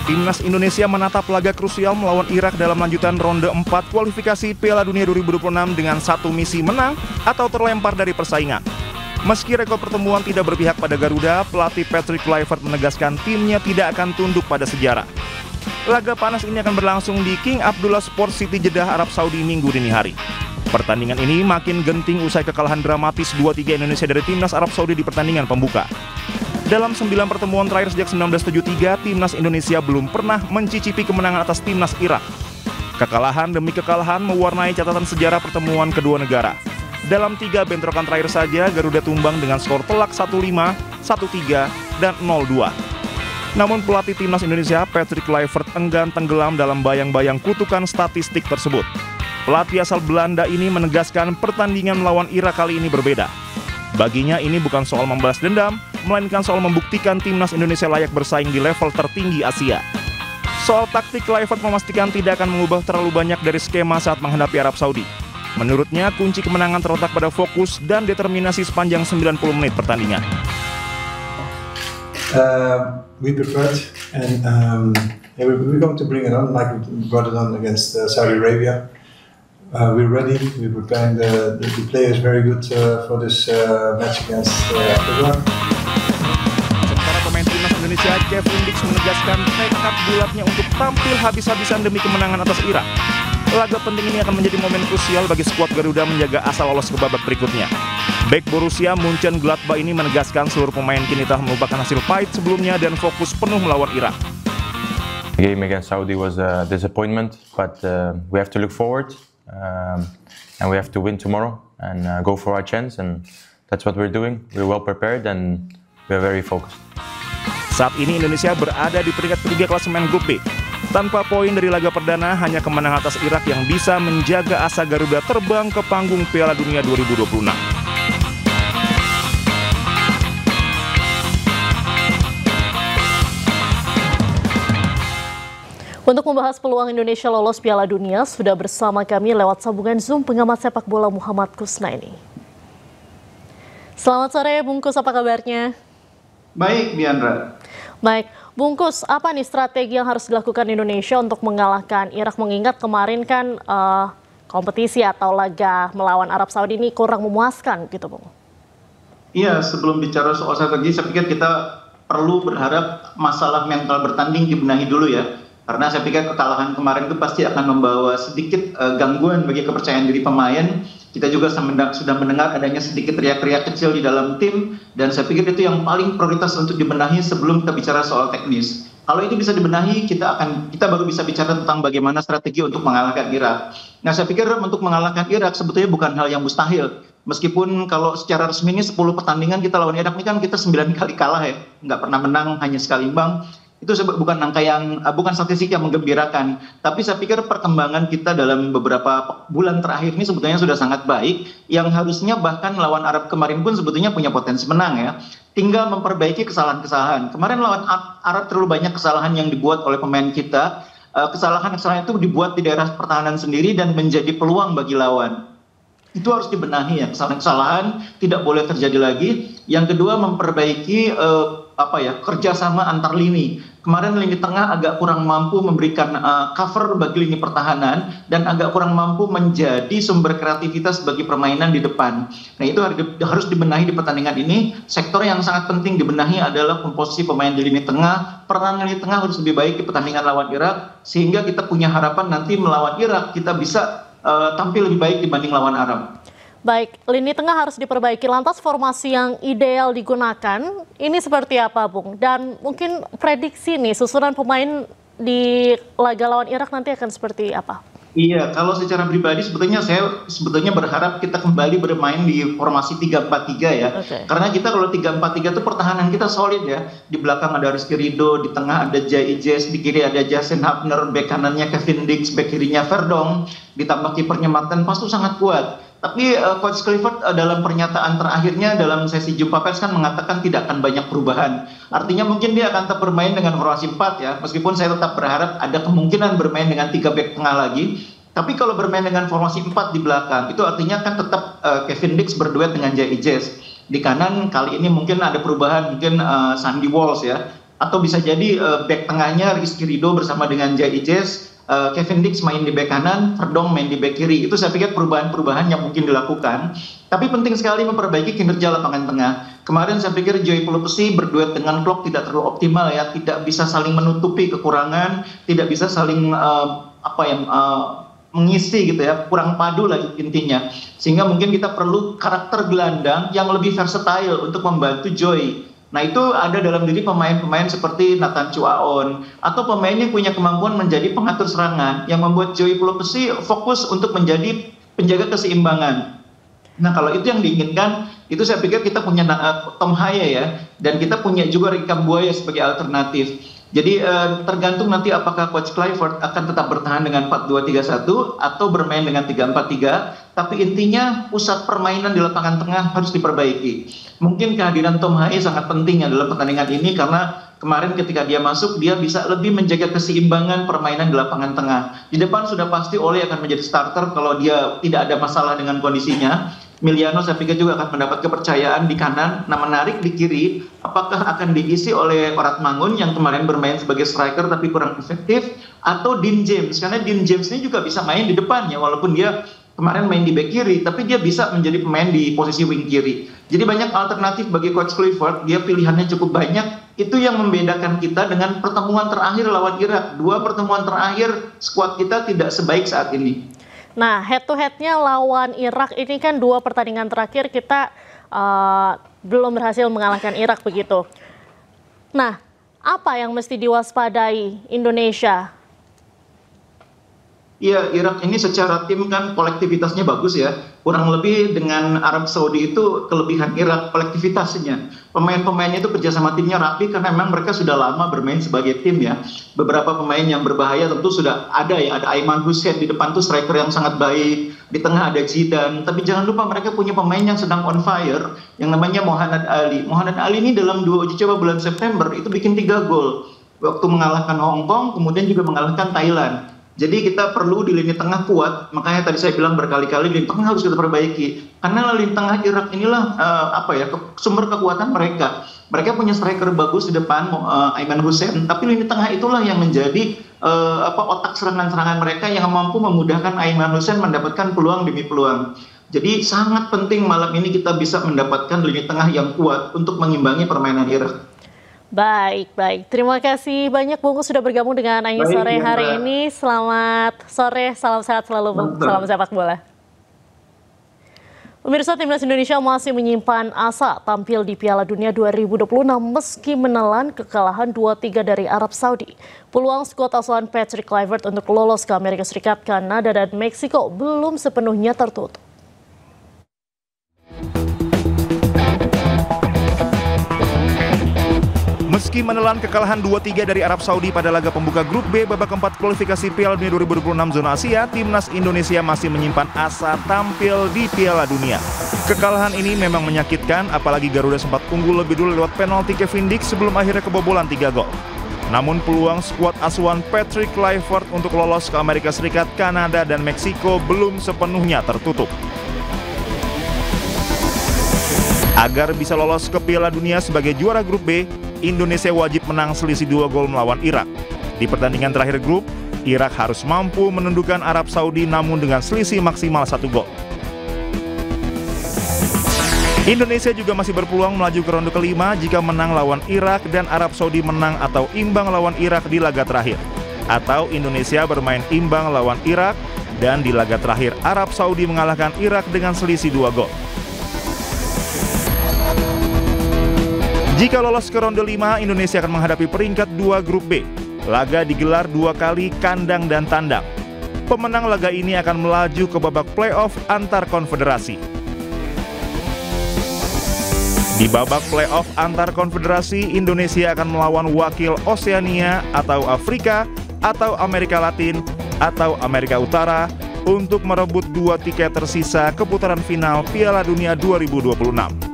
Timnas Indonesia menatap laga krusial melawan Irak dalam lanjutan ronde 4 kualifikasi Piala Dunia 2026 dengan satu misi menang atau terlempar dari persaingan. Meski rekor pertemuan tidak berpihak pada Garuda, pelatih Patrick Kluivert menegaskan timnya tidak akan tunduk pada sejarah. Laga panas ini akan berlangsung di King Abdullah Sports City Jeddah, Arab Saudi Minggu dini hari. Pertandingan ini makin genting usai kekalahan dramatis 2-3 Indonesia dari Timnas Arab Saudi di pertandingan pembuka. Dalam 9 pertemuan terakhir sejak 1973, Timnas Indonesia belum pernah mencicipi kemenangan atas Timnas Irak. Kekalahan demi kekalahan mewarnai catatan sejarah pertemuan kedua negara. Dalam 3 bentrokan terakhir saja, Garuda tumbang dengan skor telak 1-5, 1-3, dan 0-2. Namun pelatih Timnas Indonesia, Patrick Kluivert, enggan tenggelam dalam bayang-bayang kutukan statistik tersebut. Pelatih asal Belanda ini menegaskan pertandingan melawan Irak kali ini berbeda. Baginya ini bukan soal membalas dendam, melainkan soal membuktikan Timnas Indonesia layak bersaing di level tertinggi Asia. Soal taktik, Kluivert memastikan tidak akan mengubah terlalu banyak dari skema saat menghadapi Arab Saudi. Menurutnya, kunci kemenangan terletak pada fokus dan determinasi sepanjang 90 menit pertandingan. We prepared and we're going to bring it on like we brought it on against Saudi Arabia. We're ready. We're preparing the players very good for this match against Iran. Sementara pemain Timnas Indonesia, Kevin Dix, menegaskan tekad bulatnya untuk tampil habis-habisan demi kemenangan atas Irak. Laga penting ini akan menjadi momen krusial bagi skuad Garuda menjaga asa lolos ke babak berikutnya. Bek Borussia Mönchengladbach ini menegaskan seluruh pemain kini telah melupakan hasil pahit sebelumnya dan fokus penuh melawan Irak. The game against Saudi was a disappointment, but we have to look forward. And we have to win tomorrow and go for our chance, and that's what we're doing. We're well prepared and we're very focused. Saat ini Indonesia berada di peringkat ketiga klasemen Grup B. Tanpa poin dari laga perdana, hanya kemenangan atas Irak yang bisa menjaga asa Garuda terbang ke panggung Piala Dunia 2026. Untuk membahas peluang Indonesia lolos Piala Dunia, sudah bersama kami lewat sambungan Zoom pengamat sepak bola Muhammad Kusnaini. Selamat sore Bungkus, apa kabarnya? Baik, Diandra. Baik, Bungkus, apa nih strategi yang harus dilakukan Indonesia untuk mengalahkan Irak? Mengingat kemarin kan kompetisi atau laga melawan Arab Saudi ini kurang memuaskan gitu, Bung. Iya, sebelum bicara soal strategi, saya pikir kita perlu berharap masalah mental bertanding dibenahi dulu ya. Karena saya pikir kekalahan kemarin itu pasti akan membawa sedikit gangguan bagi kepercayaan diri pemain. Kita juga sudah mendengar adanya sedikit teriak-teriak kecil di dalam tim. Dan saya pikir itu yang paling prioritas untuk dibenahi sebelum kita bicara soal teknis. Kalau ini bisa dibenahi, kita baru bisa bicara tentang bagaimana strategi untuk mengalahkan Irak. Nah, saya pikir untuk mengalahkan Irak sebetulnya bukan hal yang mustahil. Meskipun kalau secara resmi ini 10 pertandingan kita lawan Irak ini kan kita 9 kali kalah ya. Nggak pernah menang, hanya sekali imbang. Itu bukan angka bukan statistik yang menggembirakan, tapi saya pikir perkembangan kita dalam beberapa bulan terakhir ini sebetulnya sudah sangat baik, yang harusnya bahkan lawan Arab kemarin pun sebetulnya punya potensi menang ya. Tinggal memperbaiki kesalahan-kesalahan. Kemarin lawan Arab terlalu banyak kesalahan yang dibuat oleh pemain kita. Kesalahan-kesalahan itu dibuat di daerah pertahanan sendiri dan menjadi peluang bagi lawan. Itu harus dibenahi ya, kesalahan-kesalahan tidak boleh terjadi lagi. Yang kedua, memperbaiki kerjasama antar lini. Kemarin lini tengah agak kurang mampu memberikan cover bagi lini pertahanan dan agak kurang mampu menjadi sumber kreativitas bagi permainan di depan. Nah, itu harus dibenahi di pertandingan ini. Sektor yang sangat penting dibenahi adalah komposisi pemain di lini tengah. Peran lini tengah harus lebih baik di pertandingan lawan Irak, sehingga kita punya harapan nanti melawan Irak kita bisa tampil lebih baik dibanding lawan Arab. Baik, lini tengah harus diperbaiki. Lantas formasi yang ideal digunakan, ini seperti apa, Bung? Dan mungkin prediksi nih, susunan pemain di laga lawan Irak nanti akan seperti apa? Iya, kalau secara pribadi saya berharap kita kembali bermain di formasi 3-4-3 ya. Okay. Karena kita kalau 3-4-3 itu pertahanan kita solid ya. Di belakang ada Rizky Ridho, di tengah ada Jai Ijes, di kiri ada Jason Hapner, bek kanannya Kevin Dix, bek kirinya Verdong, ditambah kipernya Martin Pas itu sangat kuat. Tapi Coach Kluivert dalam pernyataan terakhirnya dalam sesi jumpa pers kan mengatakan tidak akan banyak perubahan. Artinya mungkin dia akan tetap bermain dengan formasi 4 ya. Meskipun saya tetap berharap ada kemungkinan bermain dengan 3 bek tengah lagi. Tapi kalau bermain dengan formasi 4 di belakang, itu artinya kan tetap Kevin Dix berduet dengan Jai Ijes. Di kanan kali ini mungkin ada perubahan, mungkin Sandy Walsh ya. atau bisa jadi back tengahnya Rizky Ridho bersama dengan Jai Ijes, Kevin Dix main di bek kanan, Verdong main di bek kiri. Itu saya pikir perubahan-perubahan yang mungkin dilakukan. Tapi penting sekali memperbaiki kinerja lapangan tengah. Kemarin saya pikir Joy Pelupesi berduet dengan Klok tidak terlalu optimal ya, tidak bisa saling menutupi kekurangan, tidak bisa saling mengisi gitu ya, kurang padu lah intinya. Sehingga mungkin kita perlu karakter gelandang yang lebih versatile untuk membantu Joy. Nah itu ada dalam diri pemain-pemain seperti Nathan Chuaon atau pemain yang punya kemampuan menjadi pengatur serangan yang membuat Joy Pelupesi fokus untuk menjadi penjaga keseimbangan. Nah kalau itu yang diinginkan, itu saya pikir kita punya Tom Haye ya, dan kita punya juga Rika Buaya sebagai alternatif. Jadi tergantung nanti apakah Coach Clifford akan tetap bertahan dengan 4-2-3-1 atau bermain dengan 3-4-3. Tapi intinya pusat permainan di lapangan tengah harus diperbaiki. Mungkin kehadiran Tom Haye sangat penting ya dalam pertandingan ini karena kemarin ketika dia masuk dia bisa lebih menjaga keseimbangan permainan di lapangan tengah. Di depan sudah pasti Ole akan menjadi starter kalau dia tidak ada masalah dengan kondisinya. Miliano saya pikir juga akan mendapat kepercayaan di kanan. Nah menarik di kiri, apakah akan diisi oleh Orat Mangun yang kemarin bermain sebagai striker tapi kurang efektif, atau Dean James, karena Dean James ini juga bisa main di depannya walaupun dia kemarin main di bek kiri, tapi dia bisa menjadi pemain di posisi wing kiri. Jadi banyak alternatif bagi Coach Clifford, dia pilihannya cukup banyak. Itu yang membedakan kita dengan pertemuan terakhir lawan Irak. 2 pertemuan terakhir skuad kita tidak sebaik saat ini. Nah, head to head-nya lawan Irak ini kan 2 pertandingan terakhir kita belum berhasil mengalahkan Irak begitu. Nah, apa yang mesti diwaspadai Indonesia? Iya, Irak ini secara tim kan kolektivitasnya bagus ya. Kurang lebih dengan Arab Saudi itu kelebihan Irak kolektivitasnya. Pemain-pemainnya itu kerjasama timnya rapi karena memang mereka sudah lama bermain sebagai tim ya. Beberapa pemain yang berbahaya tentu sudah ada ya. Ada Aiman Hussein di depan tuh striker yang sangat baik. Di tengah ada Zidane. Tapi jangan lupa mereka punya pemain yang sedang on fire. Yang namanya Mohamed Ali. Mohamed Ali ini dalam 2 uji coba bulan September itu bikin 3 gol. Waktu mengalahkan Hong Kong, kemudian juga mengalahkan Thailand. Jadi kita perlu di lini tengah kuat, makanya tadi saya bilang berkali-kali lini tengah harus kita perbaiki. Karena lini tengah Irak inilah sumber kekuatan mereka. Mereka punya striker bagus di depan, Aiman Hussein, tapi lini tengah itulah yang menjadi otak serangan-serangan mereka yang mampu memudahkan Aiman Hussein mendapatkan peluang demi peluang. Jadi sangat penting malam ini kita bisa mendapatkan lini tengah yang kuat untuk mengimbangi permainan Irak. Baik. Terima kasih banyak Bung sudah bergabung dengan Ayu sore hari ini. Selamat sore, salam sehat selalu Bung. Salam sepak bola. Pemirsa, Timnas Indonesia masih menyimpan asa tampil di Piala Dunia 2026 meski menelan kekalahan 2-3 dari Arab Saudi. Peluang skuad asuhan Patrick Kluivert untuk lolos ke Amerika Serikat, Kanada, dan Meksiko belum sepenuhnya tertutup. Meski menelan kekalahan 2-3 dari Arab Saudi pada laga pembuka grup B babak keempat kualifikasi Piala Dunia 2026 zona Asia, Timnas Indonesia masih menyimpan asa tampil di Piala Dunia. Kekalahan ini memang menyakitkan, apalagi Garuda sempat unggul lebih dulu lewat penalti Kevin Dix sebelum akhirnya kebobolan 3 gol. Namun peluang skuad asuhan Patrick Kluivert untuk lolos ke Amerika Serikat, Kanada, dan Meksiko belum sepenuhnya tertutup. Agar bisa lolos ke Piala Dunia sebagai juara grup B, Indonesia wajib menang selisih 2 gol melawan Irak. Di pertandingan terakhir grup, Irak harus mampu menundukkan Arab Saudi namun dengan selisih maksimal 1 gol. Indonesia juga masih berpeluang melaju ke ronde kelima jika menang lawan Irak dan Arab Saudi menang atau imbang lawan Irak di laga terakhir. Atau Indonesia bermain imbang lawan Irak dan di laga terakhir Arab Saudi mengalahkan Irak dengan selisih 2 gol. Jika lolos ke ronde 5, Indonesia akan menghadapi peringkat 2 grup B. Laga digelar 2 kali kandang dan tandang. Pemenang laga ini akan melaju ke babak playoff antar konfederasi. Di babak playoff antar konfederasi, Indonesia akan melawan wakil Oseania atau Afrika atau Amerika Latin atau Amerika Utara untuk merebut 2 tiket tersisa ke putaran final Piala Dunia 2026.